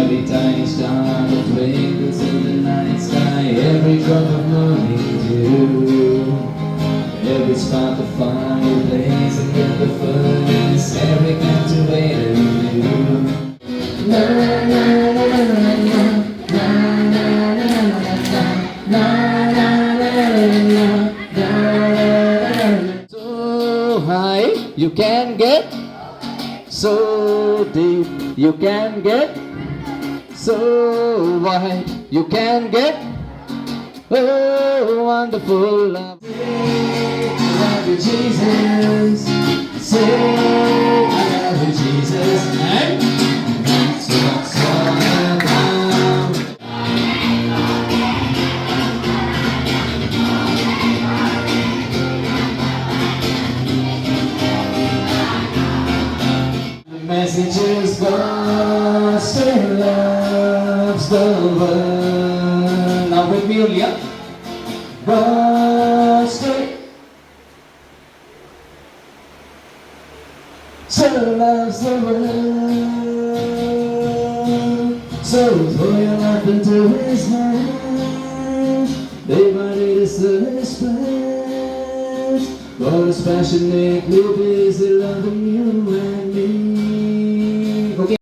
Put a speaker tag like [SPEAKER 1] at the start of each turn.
[SPEAKER 1] every tiny star that twinkles in the night sky, every drop of morning dew, every spark of fire blazing in the furnace, every captivating view. Na na na na na na na na na na. So high you can get, so deep you can get, so wide you can get. Oh, wonderful love. Say I love you, Jesus. Say I love you, Jesus. And that's what's all about. The message is God still loves the world. Now with me, Julia. God still loves the world. So throw your life into His hands. Day by day to serve His plans. God is passionately busy loving you and me.